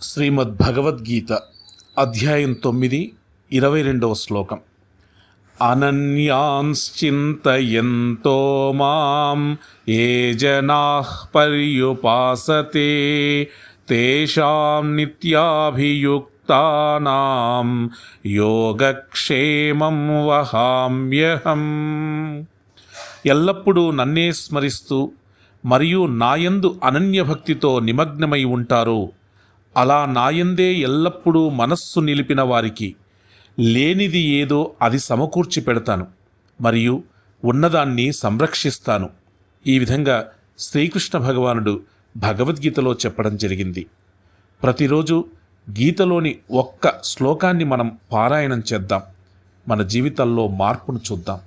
శ్రీమద్భగవద్గీత అధ్యాయం 9 22వ శ్లోకం. అనన్యాంశ్చింతయంతో మాం ఏ జనాః పర్యుపాసతే తేషాం నిత్యాభియుక్తానాం యోగక్షేమం వహామ్యహం. ఎల్లప్పుడూ నన్నే స్మరిస్తూ మరియు నాయందు అనన్యభక్తితో నిమగ్నమై ఉంటారో అలా నాయందే ఎల్లప్పుడూ మనస్సు నిలిపిన వారికి లేనిది ఏదో అది సమకూర్చి పెడతాను మరియు ఉన్నదాన్ని సంరక్షిస్తాను. ఈ విధంగా శ్రీకృష్ణ భగవానుడు భగవద్గీతలో చెప్పడం జరిగింది. ప్రతిరోజు గీతలోని ఒక్క శ్లోకాన్ని మనం పారాయణం చేద్దాం. మన జీవితాల్లో మార్పును చూద్దాం.